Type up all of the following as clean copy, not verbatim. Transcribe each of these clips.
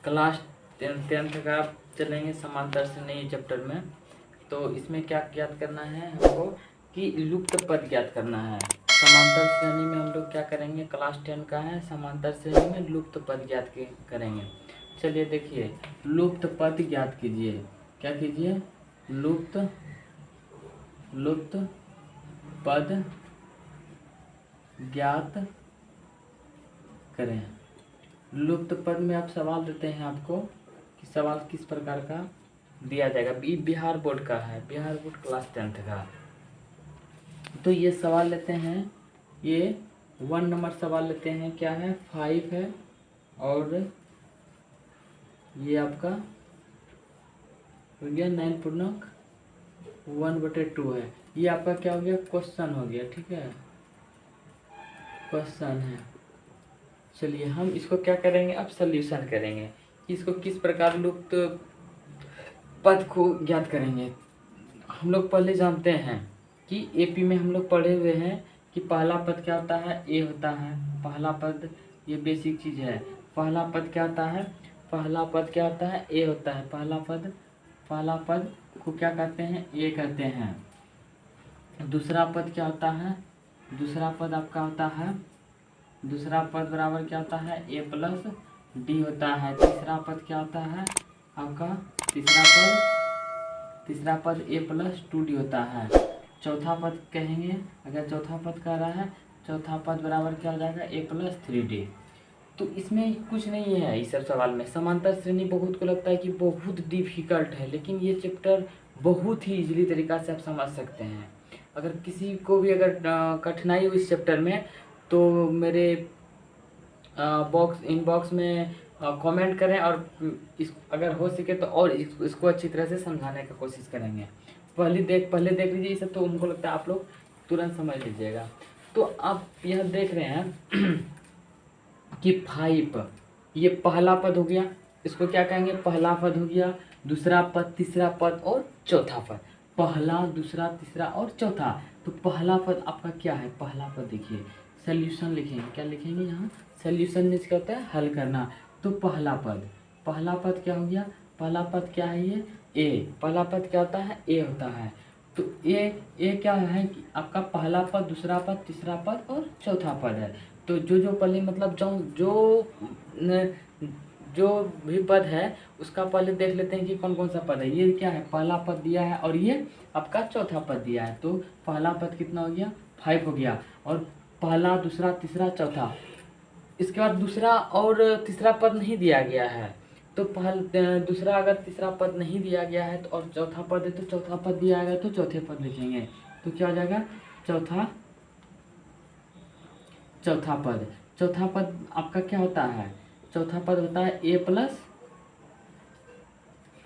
Class 10th का चलेंगे समांतर श्रेणी चैप्टर में। तो इसमें क्या ज्ञात करना है हमको कि लुप्त पद ज्ञात करना है। समांतर श्रेणी में हम लोग क्या करेंगे, क्लास 10 का है, समांतर श्रेणी में लुप्त पद ज्ञात करेंगे। चलिए देखिए, लुप्त पद ज्ञात कीजिए। क्या कीजिए, लुप्त पद ज्ञात करें। लुप्त पद में आप सवाल देते हैं आपको कि सवाल किस प्रकार का दिया जाएगा। बिहार बोर्ड का है, बिहार बोर्ड क्लास 10th का। तो ये सवाल लेते हैं, ये 1 नंबर सवाल लेते हैं। क्या है, 5 है और ये आपका हो गया 9.1/2 है। ये आपका क्या हो गया, क्वेश्चन हो गया। ठीक है, क्वेश्चन है। चलिए हम इसको क्या करेंगे, अब सॉल्यूशन करेंगे कि इसको किस प्रकार लुप्त पद को ज्ञात करेंगे। हम लोग पहले जानते हैं कि एपी में हम लोग पढ़े हुए हैं कि पहला पद क्या होता है, ए होता है। पहला पद, ये बेसिक चीज़ है। पहला पद क्या होता है, पहला पद क्या होता है, ए होता है। पहला पद को क्या कहते हैं, ए कहते हैं। दूसरा पद क्या होता है, दूसरा पद आपका होता है, दूसरा पद बराबर क्या होता है, a+d होता है। तीसरा पद क्या होता है आपका, तीसरा पद a+2d होता है। चौथा पद कहेंगे, अगर चौथा पद कह रहा है, चौथा पद बराबर क्या हो जाएगा, a+3d। तो इसमें कुछ नहीं है इस सब सवाल में। समांतर श्रेणी बहुत को लगता है कि बहुत डिफिकल्ट है, लेकिन ये चैप्टर बहुत ही इजीली तरीक़ा से आप समझ सकते हैं। अगर किसी को भी अगर कठिनाई हो इस चैप्टर में तो मेरे इनबॉक्स में कमेंट करें, और अगर हो सके तो और इसको अच्छी तरह से समझाने का कोशिश करेंगे। पहले देख लीजिए इसे, तो उनको लगता है आप लोग तुरंत समझ लीजिएगा। तो आप यह देख रहे हैं कि 5 ये पहला पद हो गया, इसको क्या कहेंगे, पहला पद हो गया। दूसरा पद, तीसरा पद और चौथा पद, पहला, दूसरा, तीसरा और चौथा। तो पहला पद आपका क्या है, पहला पद देखिए, सॉल्यूशन लिखेंगे। क्या लिखेंगे यहाँ, सॉल्यूशन में क्या होता है, हल करना। तो पहला पद क्या हो गया, पहला पद क्या है, ये ए। पहला पद क्या होता है, ए होता है। तो ए क्या है कि आपका पहला पद, दूसरा पद, तीसरा पद और चौथा पद है। तो जो पहले मतलब जो भी पद है उसका पहले देख लेते हैं कि कौन कौन सा पद है। ये क्या है, पहला पद दिया है और ये आपका चौथा पद दिया है। तो पहला पद कितना हो गया, 5 हो गया। और पहला, दूसरा, तीसरा, चौथा, इसके बाद दूसरा और तीसरा पद नहीं दिया गया है। तो दूसरा अगर तीसरा पद नहीं दिया गया है तो और चौथा पद है तो चौथा पद दिया गया तो चौथे पद लिखेंगे। तो क्या हो जाएगा, चौथा पद आपका क्या होता है, चौथा पद होता है a+,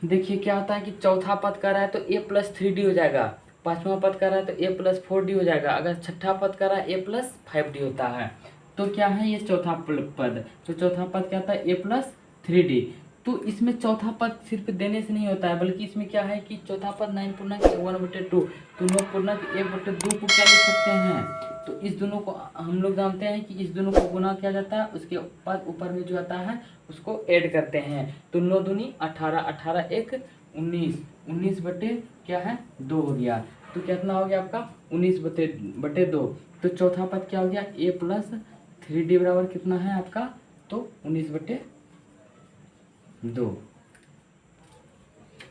देखिए क्या होता है कि चौथा पद कर रहा है तो a+3d हो जाएगा। पांचवा पद कर रहा है तो a+4d हो जाएगा। अगर छठा पद कर रहा है a+5d होता है। तो क्या है ये चौथा पद, तो चौथा पद क्या होता है, a+3d। तो इसमें चौथा पद सिर्फ देने से नहीं होता है, बल्कि इसमें क्या है कि चौथा पद 9.1/2, तो 9.1/2 को क्या लिख सकते हैं। तो इस दोनों को हम लोग जानते हैं कि इस दोनों को गुना किया जाता है, उसके बाद ऊपर में जो आता है उसको ऐड करते हैं। तो 9 दूनी 18, 18 1 19, 19 क्या है 2 हो गया। तो कितना हो गया आपका 19/2। तो चौथा पद क्या हो गया, a+3d बराबर कितना है आपका, तो 19/2।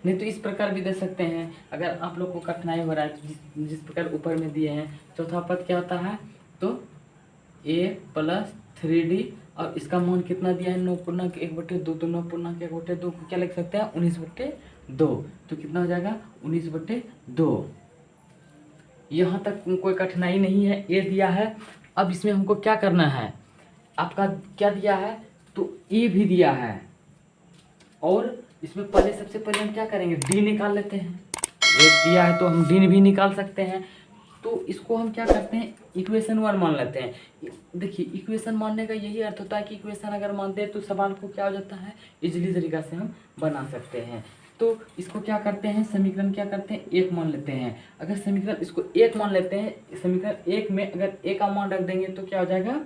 नहीं तो इस प्रकार भी दे सकते हैं। अगर आप लोग को कठिनाई हो रहा है तो जिस प्रकार ऊपर में दिए हैं, चौथा पद क्या होता है, तो a+3d और इसका मान कितना दिया है, 9.1/2। तो 9.1/2 को क्या लिख सकते हैं, 19/2। तो कितना हो जाएगा 19/2। यहाँ तक कोई कठिनाई नहीं है, ए दिया है। अब इसमें हमको क्या करना है, आपका क्या दिया है, तो ए भी दिया है। और इसमें सबसे पहले हम क्या करेंगे, डी निकाल लेते हैं। एक दिया है तो हम डी भी निकाल सकते हैं। तो इसको हम क्या करते हैं, इक्वेशन 1 मान लेते हैं। देखिए इक्वेशन मानने का यही अर्थ होता है कि इक्वेशन अगर मानते हैं तो सवाल को क्या हो जाता है, इजीली तरीका से हम बना सकते हैं। तो इसको क्या करते हैं, समीकरण क्या करते हैं, 1 मान लेते हैं। अगर समीकरण इसको 1 मान लेते हैं, समीकरण 1 में अगर ए का मान रख देंगे तो क्या हो जाएगा,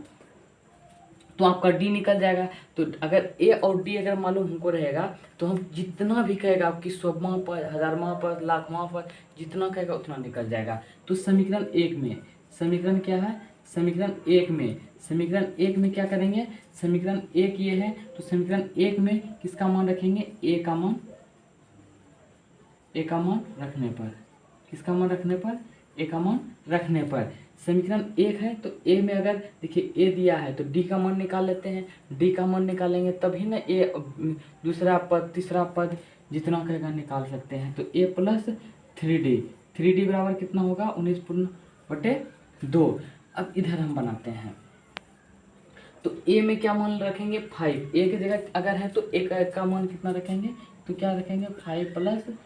तो आपका डी निकल जाएगा। तो अगर ए और डी अगर मालूम हमको रहेगा तो हम जितना भी कहेगा आपकी 100वां पद, 1000वां पद, लाखवां पद, जितना कहेगा उतना निकल जाएगा। तो समीकरण एक में, समीकरण क्या है, समीकरण एक में क्या करेंगे, समीकरण एक ये है तो समीकरण एक में किसका मान रखेंगे, ए का मान रखने पर, किसका मान रखने पर, ए का मान रखने पर। समीकरण एक है तो ए में अगर देखिए ए दिया है तो डी का मान निकाल लेते हैं, डी का मान निकालेंगे तभी ना ए दूसरा पद तीसरा पद जितना कहेगा निकाल सकते हैं। तो ए प्लस 3D बराबर कितना होगा, 19 पूर्ण बटे 2। अब इधर हम बनाते हैं तो ए में क्या मान रखेंगे 5, ए की जगह अगर है तो ए का मान कितना रखेंगे, तो क्या रखेंगे 5 +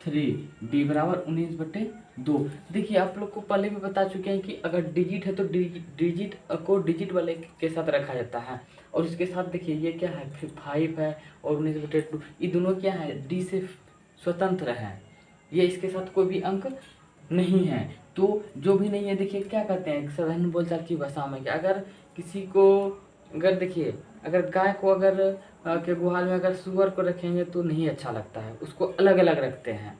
3D बराबर 19/2। देखिए आप लोग को पहले भी बता चुके हैं कि अगर डिजिट है तो डिजिट को डिजिट वाले के साथ रखा जाता है। और इसके साथ देखिए ये क्या है, 5 है और 19/2, ये दोनों क्या है, डी से स्वतंत्र है, ये इसके साथ कोई भी अंक नहीं है। तो जो भी नहीं है देखिए क्या कहते हैं साधारण बोलचाल की भाषा में कि अगर किसी को अगर देखिए अगर गाय को अगर के गुहाल में अगर सुअर को रखेंगे तो नहीं अच्छा लगता है, उसको अलग अलग रखते हैं।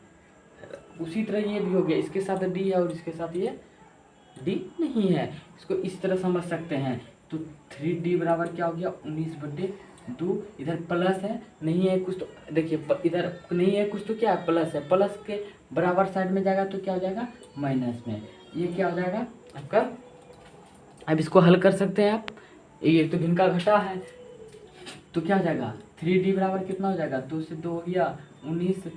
उसी तरह ये भी हो गया, इसके साथ डी है और इसके साथ ये डी नहीं है, इसको इस तरह समझ सकते हैं। तो 3D बराबर क्या हो गया 19/2। इधर प्लस है नहीं है कुछ तो देखिए इधर नहीं है कुछ तो क्या है प्लस है, प्लस के बराबर साइड में जाएगा तो क्या हो जाएगा माइनस में, ये क्या हो जाएगा आपका। अब इसको हल कर सकते हैं आप, ये तो भिन्न का घटा है तो क्या हो जाएगा 3D बराबर कितना हो जाएगा, 2 से 2 हो गया 19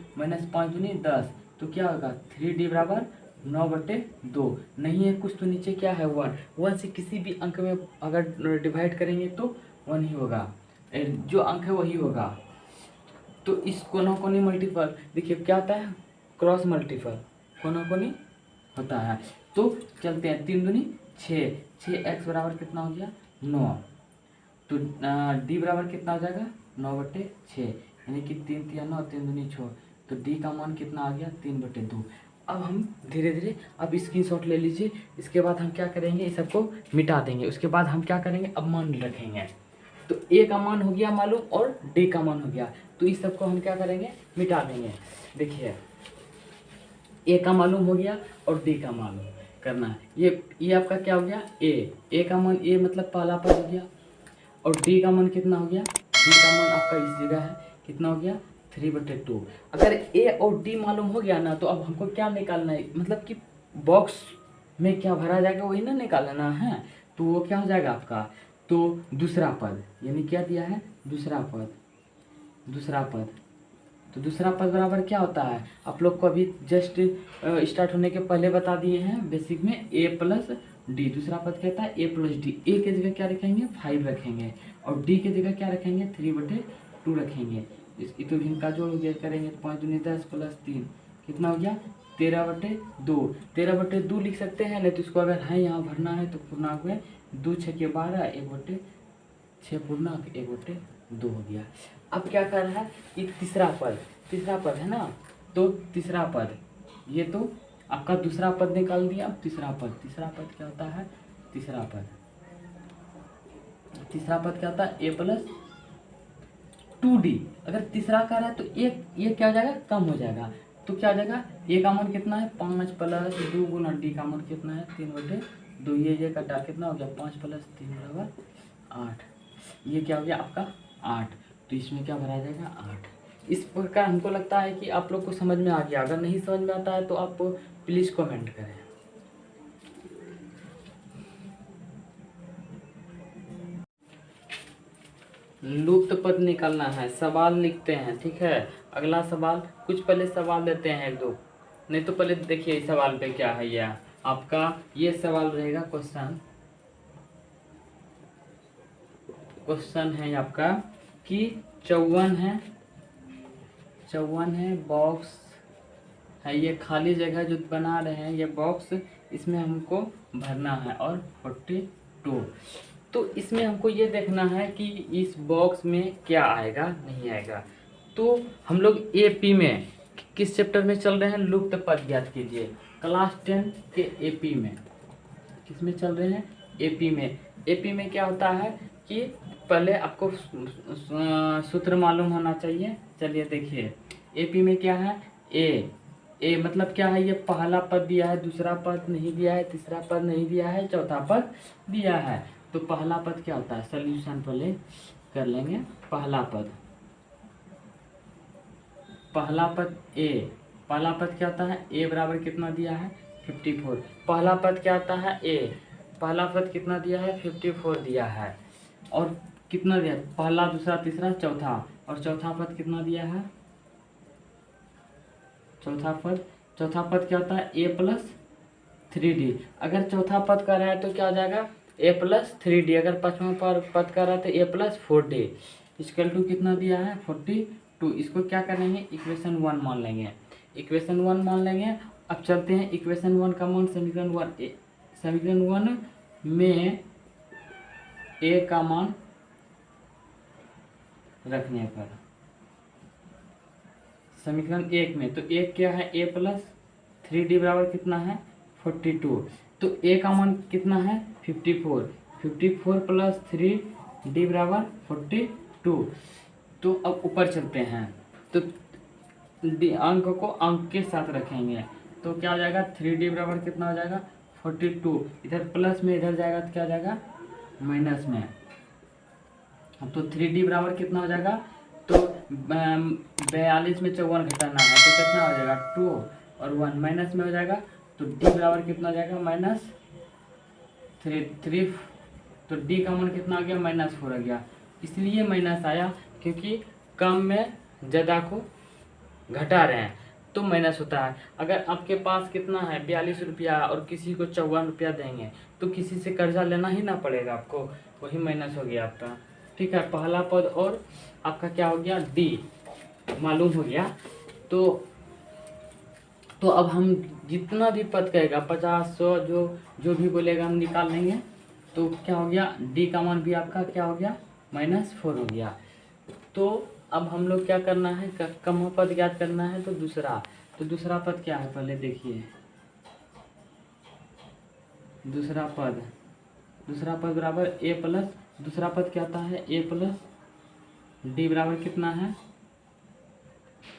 - 5 दूनी 10, तो क्या होगा 3D बराबर 9/2। नहीं है कुछ तो नीचे क्या है 1 से किसी भी अंक में अगर डिवाइड करेंगे तो 1 ही होगा, जो अंक है वही होगा। तो इस कोना कोनी मल्टीपल देखिए क्या होता है क्रॉस मल्टीपल कोना कोनी होता है। तो चलते हैं 3 दूनी 6, 6x बराबर कितना हो गया 9। तो डी बराबर कितना हो जाएगा 9/6, यानी कि 3 × 9 3 दूनी 6, तो डी का मान कितना आ गया 3/2। अब हम धीरे धीरे अब स्क्रीनशॉट ले लीजिए, इसके बाद हम क्या करेंगे इस सबको मिटा देंगे। उसके बाद हम क्या करेंगे अब मान रखेंगे, तो ए का मान हो गया मालूम और डी का मान हो गया, तो इस सबको हम क्या करेंगे मिटा देंगे। देखिए ए का मालूम हो गया और डी का मालूम करना है, ये आपका क्या हो गया ए का मान, ए मतलब पहला पद हो गया, और डी का मान कितना हो गया, डी का मान आपका इस जगह है कितना हो गया 3/2। अगर ए और डी मालूम हो गया ना तो अब हमको क्या निकालना है, मतलब कि बॉक्स में क्या भरा जाएगा वही ना निकालना है। तो वो क्या हो जाएगा आपका, तो दूसरा पद, यानी क्या दिया है दूसरा पद, तो दूसरा पद बराबर क्या होता है आप लोग को अभी जस्ट स्टार्ट होने के पहले बता दिए हैं बेसिक में, ए प्लस डी। दूसरा पद कहता है ए प्लस डी, ए की जगह क्या रखेंगे 5 रखेंगे और डी की जगह क्या रखेंगे 3/2 रखेंगे। इस तो इनका जोड़ करेंगे तो 5 दूनी 10 + 3 कितना हो गया 13/2। 13/2 लिख सकते हैं, नहीं तो इसको अगर है यहाँ भरना है तो पूर्णांक में 2 × 6 = 12, 1/6 पूर्णांक 1/2 हो गया। अब क्या कर रहा है ये तीसरा पद है ना, तो तीसरा पद ये तो आपका दूसरा पद निकाल दिया। अब तीसरा पद क्या होता है, तीसरा पद क्या होता है ए प्लस 2D। अगर तीसरा का है तो ये क्या हो जाएगा कम हो जाएगा, तो क्या हो जाएगा ए का मान कितना है 5 + 2 गुना डी का मान कितना है 3/2, ये कटा कितना हो गया 5 + 3 = 8, ये क्या हो गया आपका 8, तो इसमें क्या भरा जाएगा 8। इस प्रकार हमको लगता है कि आप लोग को समझ में आ गया, अगर नहीं समझ में आता है तो आप प्लीज़ कमेंट करें। लुप्त पद निकालना है, सवाल लिखते हैं ठीक है। अगला सवाल कुछ पहले सवाल लेते हैं 1-2, नहीं तो पहले देखिए इस सवाल पे क्या है। यह आपका ये सवाल रहेगा क्वेश्चन है आपका कि 54 है बॉक्स है, ये खाली जगह जो बना रहे हैं ये बॉक्स, इसमें हमको भरना है और 42। तो इसमें हमको ये देखना है कि इस बॉक्स में क्या आएगा नहीं आएगा। तो हम लोग एपी में किस चैप्टर में चल रहे हैं, लुप्त पद ज्ञात कीजिए, क्लास 10 के एपी में। किस में चल रहे हैं एपी में। एपी में क्या होता है कि पहले आपको सूत्र मालूम होना चाहिए। चलिए देखिए, एपी में क्या है, ए मतलब क्या है, ये पहला पद दिया है, दूसरा पद नहीं दिया है, तीसरा पद नहीं दिया है, चौथा पद दिया है। तो पहला पद क्या होता है, सॉल्यूशन पहले कर लेंगे। पहला पद ए, पहला पद क्या होता है, ए बराबर कितना दिया है 54। पहला पद क्या होता है ए, पहला पद कितना दिया है 54 दिया है। और कितना दिया, पहला दूसरा तीसरा चौथा, और चौथा पद कितना दिया है, चौथा पद क्या होता है ए प्लस 3d। अगर चौथा पद का रहा है तो क्या हो जाएगा ए प्लस 3d। अगर पाँचवा पद का रहा है तो ए प्लस 4d। इसकल टू कितना दिया है 42। इसको क्या करेंगे, इक्वेशन 1 मान लेंगे, इक्वेशन 1 मान लेंगे। अब चलते हैं इक्वेशन 1 का मान समीकरण 1 में ए का मान रखने पर, समीकरण 1 में तो एक क्या है ए प्लस 3d बराबर कितना है 42। तो ए का मान कितना है 54 प्लस 3d बराबर 42। तो अब ऊपर चलते हैं, तो अंक को अंक के साथ रखेंगे तो क्या हो जाएगा 3d बराबर कितना हो जाएगा 42। इधर प्लस में इधर जाएगा तो क्या हो जाएगा माइनस में। तो 3d बराबर कितना हो जाएगा, तो 42 में 54 घटाना है तो कितना हो जाएगा 2 और 1 माइनस में हो जाएगा। तो d बराबर कितना हो जाएगा -3। तो d का मान कितना आ गया -4 आ गया। इसलिए माइनस आया क्योंकि कम में ज़्यादा को घटा रहे हैं तो माइनस होता है। अगर आपके पास कितना है 42 रुपया और किसी को 54 रुपया देंगे तो किसी से कर्जा लेना ही ना पड़ेगा आपको, वही माइनस हो गया आपका। ठीक है, पहला पद और आपका क्या हो गया डी मालूम हो गया। तो अब हम जितना भी पद कहेगा 50 100 जो भी बोलेगा हम निकाल लेंगे। तो क्या हो गया डी का मान भी आपका क्या हो गया -4 हो गया। तो अब हम लोग क्या करना है, कम पद ज्ञात करना है। तो दूसरा पद क्या है पहले देखिए, दूसरा पद बराबर ए प्लस, दूसरा पद क्या होता है ए प्लस डी बराबर कितना है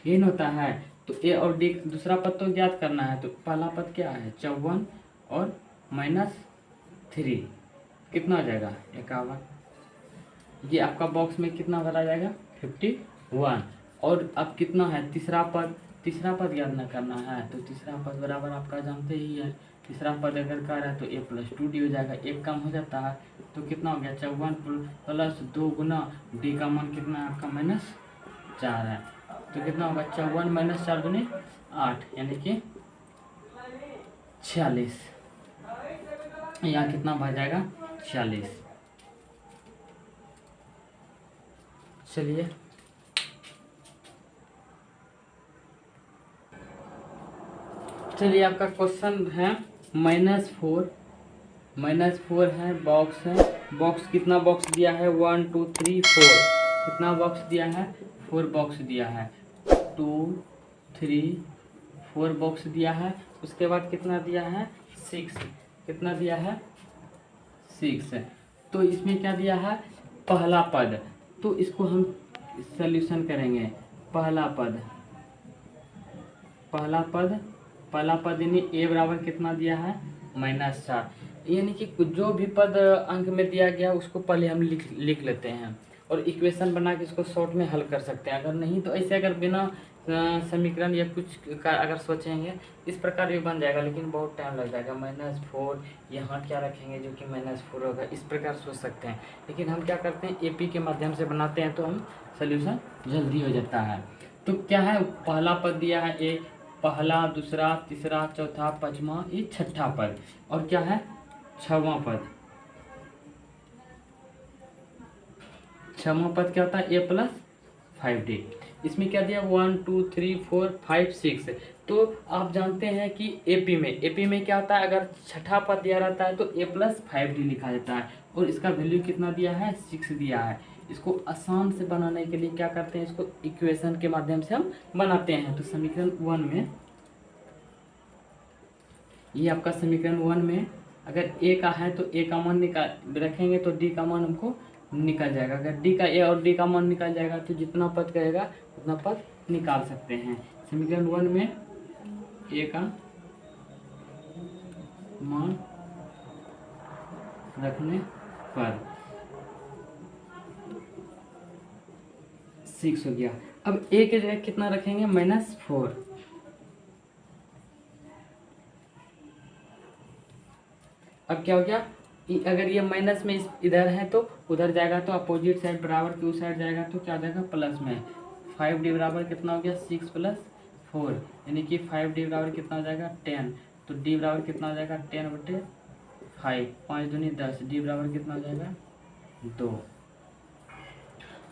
ये न होता है। तो ए और डी दूसरा पद तो ज्ञात करना है। तो पहला पद क्या है 54 और -3 कितना हो जाएगा 51। ये आपका बॉक्स में कितना भरा जाएगा 51। और अब कितना है तीसरा पद याद न करना है। तो तीसरा पद बराबर आपका जानते ही है, तीसरा पद अगर कर है तो ए प्लस 2d हो जाएगा, एक कम हो जाता है तो कितना हो गया 54 प्लस 2 गुना डी का मान कितना है आपका -4 है। तो कितना होगा 54 - 4 दूनी 8 यानी कि 46। यहाँ कितना भर जाएगा 46। चलिए आपका क्वेश्चन है -4 है, बॉक्स कितना बॉक्स दिया है 1 2 3 4, कितना बॉक्स दिया है 4 बॉक्स दिया है, 2 3 4 बॉक्स दिया है। उसके बाद कितना दिया है 6, कितना दिया है 6। तो इसमें क्या दिया है पहला पद, तो इसको हम सॉल्यूशन करेंगे। पहला पद यानी ए बराबर कितना दिया है -4, यानी कि जो भी पद अंक में दिया गया उसको पहले हम लिख लेते हैं और इक्वेशन बना के इसको शॉर्ट में हल कर सकते हैं। अगर नहीं तो ऐसे अगर बिना समीकरण या कुछ का अगर सोचेंगे इस प्रकार भी बन जाएगा, लेकिन बहुत टाइम लग जाएगा। -4 यहाँ क्या रखेंगे जो कि -4 होगा, इस प्रकार सोच सकते हैं। लेकिन हम क्या करते हैं एपी के माध्यम से बनाते हैं तो हम सोल्यूशन जल्दी हो जाता है। तो क्या है पहला पद दिया है ए, पहला दूसरा तीसरा चौथा पाँचवा ये छठा पद, और क्या है छठवां पद क्या होता है ए प्लस 5d। इसमें क्या दिया 1 2 3 4 5 6। तो आप जानते हैं कि एपी में क्या होता है अगर छठा पद दिया रहता है तो ए प्लस 5d लिखा जाता है, और इसका वैल्यू कितना दिया है 6 दिया है। इसको आसान से बनाने के लिए क्या करते हैं इसको इक्वेशन के माध्यम से हम बनाते हैं। तो समीकरण 1 में ये आपका समीकरण 1 में अगर ए का है तो ए का मान रखेंगे तो डी का मान हमको निकल जाएगा। अगर डी का ए और डी का मान निकल जाएगा तो जितना पद कहेगा उतना पद निकाल सकते हैं। समीकरण 1 में ए का मान रखने पर 6 हो गया। अब ए के जगह कितना रखेंगे, -4। अब क्या हो गया, अगर ये माइनस में इधर है तो उधर जाएगा तो अपोजिट साइड बराबर की उस साइड जाएगा तो क्या हो जाएगा, प्लस में। 5d बराबर कितना हो गया, 6 + 4, यानी कि 5d बराबर कितना हो जाएगा, 10। तो d बराबर कितना हो जाएगा, 10/5, 5 दूनी 10, d बराबर कितना हो जाएगा, 2।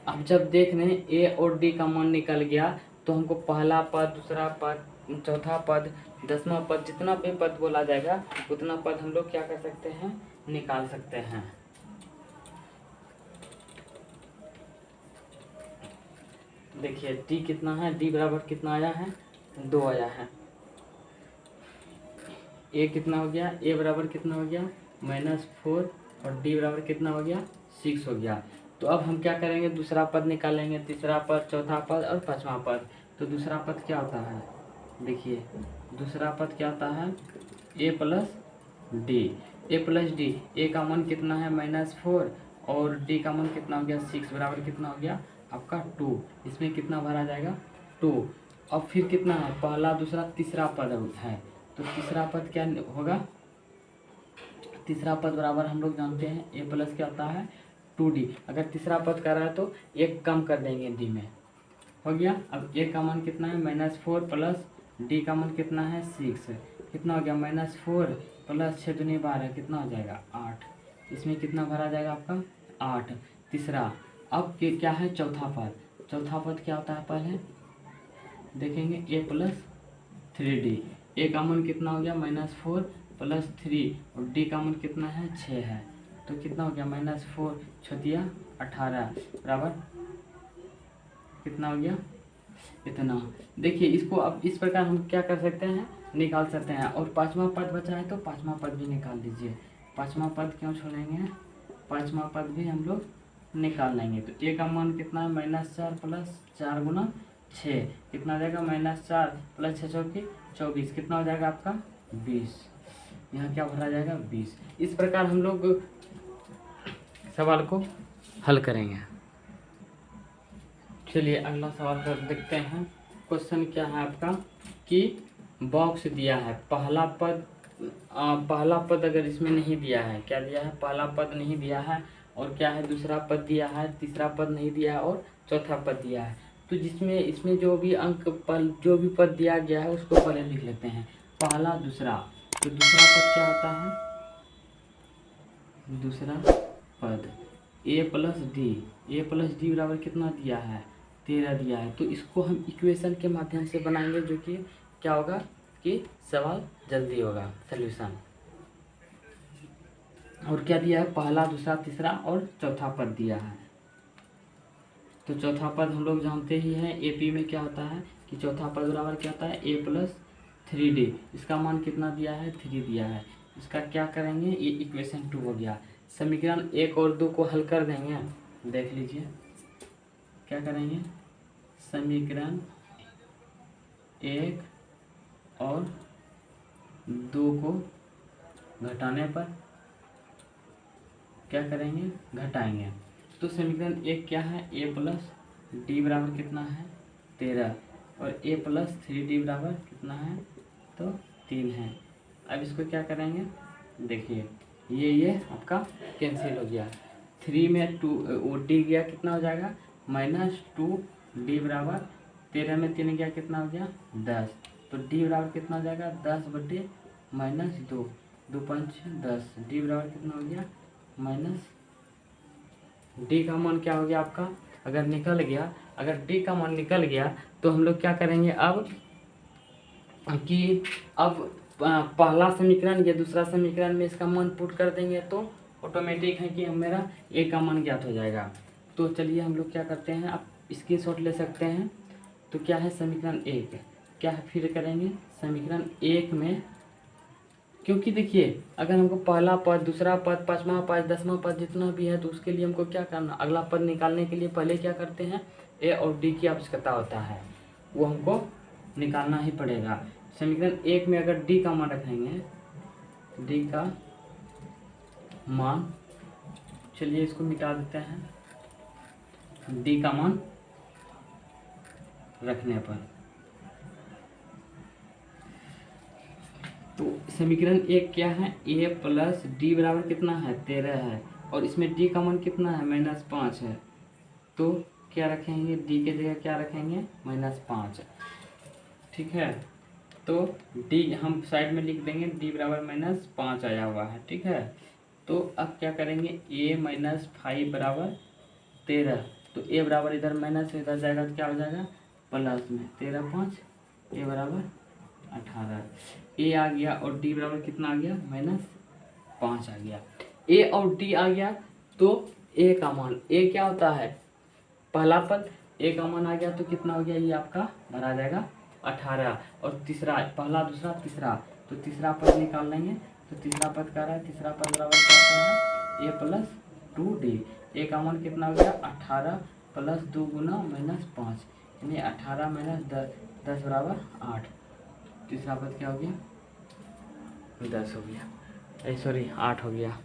अब जब देख रहे हैं ए और डी का मान निकल गया तो हमको पहला पद, दूसरा पद, चौथा पद, 10वां पद, जितना भी पद बोला जाएगा उतना पद हम लोग क्या कर सकते हैं, निकाल सकते हैं। देखिए डी कितना है, डी बराबर कितना आया है, 2 आया है। ए कितना हो गया, ए बराबर कितना हो गया, -4, और डी बराबर कितना हो गया, 6 हो गया। तो अब हम क्या करेंगे, दूसरा पद निकालेंगे, तीसरा पद, चौथा पद और 5वां पद। तो दूसरा पद क्या होता है, देखिए दूसरा पद क्या होता है, a + d। a + d, a का मान कितना है, -4, और d का मान कितना हो गया, 6, बराबर कितना हो गया आपका 2। इसमें कितना भरा जाएगा, 2। अब फिर कितना है, पहला, दूसरा, तीसरा पद है। तो तीसरा पद क्या होगा, तीसरा पद बराबर हम लोग जानते हैं a प्लस क्या होता है, 2d। अगर तीसरा पद कर रहा है तो एक कम कर देंगे d में, हो गया। अब a का मान कितना है, -4 प्लस d का मान कितना है, 6, कितना हो गया, -4 प्लस 6 दूनी 12, कितना हो जाएगा, 8। इसमें कितना भरा जाएगा आपका, 8। तीसरा, अब क्या है, चौथा पद। चौथा पद क्या होता है, पहले देखेंगे a + 3d। a का मान कितना हो गया, -4 प्लस 3, और d का मान कितना है, 6 है। तो कितना हो गया, -4 छतिया 18, बराबर कितना हो गया, इतना। देखिए इसको अब इस प्रकार हम क्या कर सकते हैं, निकाल सकते हैं। और 5वां पद बचा है तो 5वां पद भी निकाल दीजिए। 5वां पद क्यों छोड़ेंगे, 5वां पद भी हम लोग निकाल लेंगे। तो a का मान कितना है, -4 प्लस 4 गुना 6, कितना हो जाएगा, -4 प्लस 6 चौकी 24, कितना हो जाएगा आपका, 20। यहाँ क्या भरा जाएगा, 20। इस प्रकार हम लोग सवाल को हल करेंगे। चलिए अगला सवाल कर देखते हैं। क्वेश्चन क्या है आपका कि बॉक्स दिया है, पहला पद अगर इसमें नहीं दिया है, क्या दिया है, पहला पद नहीं दिया है, और क्या है, दूसरा पद दिया है, तीसरा पद नहीं दिया है, और चौथा पद दिया है। तो इसमें जो भी जो भी पद दिया गया है उसको पहले लिख लेते हैं, पहला, दूसरा। तो दूसरा पद क्या होता है, दूसरा पद a + d बराबर कितना दिया है, 13 दिया है। तो इसको हम इक्वेशन के माध्यम से बनाएंगे, जो कि क्या होगा कि सवाल जल्दी होगा, सॉल्यूशन। और क्या दिया है, पहला, दूसरा, तीसरा और चौथा पद दिया है। तो चौथा पद हम लोग जानते ही हैं, AP में क्या होता है कि चौथा पद बराबर क्या होता है, a + 3d। इसका मान कितना दिया है, 3 दिया है। इसका क्या करेंगे, ये इक्वेशन 2 हो गया। समीकरण 1 और 2 को हल कर देंगे, देख लीजिए क्या करेंगे। समीकरण 1 और 2 को घटाने पर क्या करेंगे, घटाएंगे। तो समीकरण 1 क्या है, a + d बराबर कितना है, 13, और a + 3d बराबर कितना है, तो 3 है। अब इसको क्या करेंगे, देखिए ये आपका कैंसिल हो गया। 3 में 2 d गया, कितना हो जाएगा, -2d बराबर 13 में 3 गया, कितना हो गया, 10। तो d बराबर कितना हो जाएगा, 10/-2, 2 5 10, d बराबर कितना हो गया, d का मान क्या हो गया आपका, अगर निकल गया, अगर d का मान निकल गया तो हम लोग क्या करेंगे अब कि अब पहला समीकरण या दूसरा समीकरण में इसका मान पुट कर देंगे तो ऑटोमेटिक है कि मेरा a का मान ज्ञात हो जाएगा। तो चलिए हम लोग क्या करते हैं, आप इसकी शॉट ले सकते हैं। तो क्या है, समीकरण 1 क्या है, फिर करेंगे समीकरण 1 में क्योंकि देखिए अगर हमको पहला पद, दूसरा पद, पाँचवा पद, 10वां पद जितना भी है तो उसके लिए हमको क्या करना, अगला पद निकालने के लिए पहले क्या करते हैं, ए और डी की आवश्यकता होता है, वो हमको निकालना ही पड़ेगा। समीकरण 1 में अगर डी का मान रखेंगे, डी का मान, चलिए इसको मिटा देते हैं, डी का मान रखने पर तो समीकरण 1 क्या है, ए प्लस डी बराबर कितना है, 13 है, और इसमें डी का मान कितना है, -5 है, तो क्या रखेंगे, डी के जगह क्या रखेंगे, -5, ठीक है। तो डी हम साइड में लिख देंगे, डी बराबर -5 आया हुआ है, ठीक है। तो अब क्या करेंगे, ए -5 बराबर 13, तो ए बराबर इधर माइनस इधर जाएगा तो क्या हो जाएगा, प्लस में 13 5, ए बराबर 18, ए आ गया और डी बराबर कितना आ गया, -5 आ गया। ए और डी आ गया तो ए का मान, ए क्या होता है, पहला पद, ए का मान आ गया तो कितना हो गया, ये आपका भरा जाएगा 18, और तीसरा, पहला दूसरा तीसरा, तो तीसरा पद निकाल लेंगे, तो तीसरा पद क्या रहा है, तीसरा पद बराबर क्या होता है, ए प्लस 2d, ए का मान कितना हो गया, 18 प्लस 2 गुना -5, यानी 18 - 10 बराबर 8, तीसरा पद क्या हो गया, 10 हो गया, सॉरी 8 हो गया।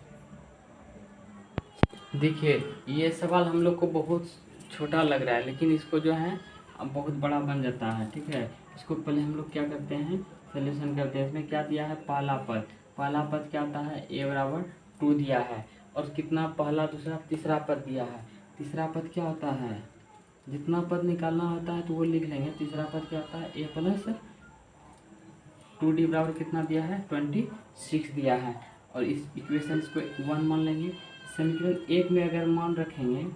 देखिए ये सवाल हम लोग को बहुत छोटा लग रहा है, लेकिन इसको जो है अब बहुत बड़ा बन जाता है, ठीक है। इसको पहले हम लोग क्या करते हैं, सोल्यूशन करते हैं। इसमें क्या दिया है, पहला पद, पहला पद क्या आता है, ए बराबर 2 दिया है, और कितना, पहला दूसरा तीसरा पद दिया है। तीसरा पद क्या होता है, जितना पद निकालना होता है तो वो लिख लेंगे। तीसरा पद क्या होता है, ए प्लस 2d बराबर कितना दिया है, 26 दिया है, और इस इक्वेशन को 1 मान लेंगे। समीकरण 1 में अगर मान रखेंगे,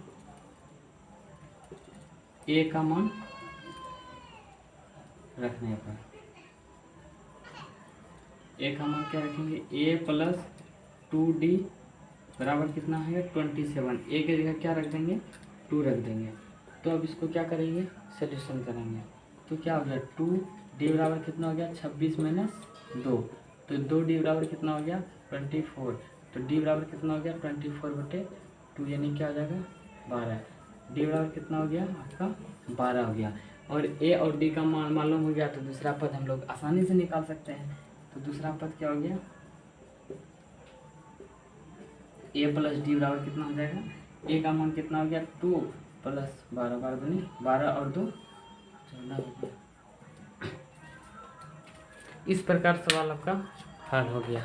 ए का मान रखने पर, ए का मान क्या रखेंगे, ए प्लस 2d बराबर कितना है, 27, ए के जगह क्या रख देंगे, 2 रख देंगे। तो अब इसको क्या करेंगे, सोल्यूशन करेंगे, तो क्या हो गया, 2d बराबर कितना हो गया, 26 - 2, तो 2d बराबर कितना हो गया, 24, तो d बराबर कितना हो गया, 24/2, यानी क्या हो जाएगा, 12। d बराबर कितना हो गया आपका, 12 हो गया। और a और d का मान मालूम हो गया तो दूसरा पद हम लोग आसानी से निकाल सकते हैं। तो दूसरा पद क्या हो गया, a प्लस डी बराबर कितना हो जाएगा, a का मान कितना हो गया, 2 प्लस 12, 12 दूनी 12 और 2 14 हो गया। इस प्रकार सवाल आपका हल हो गया।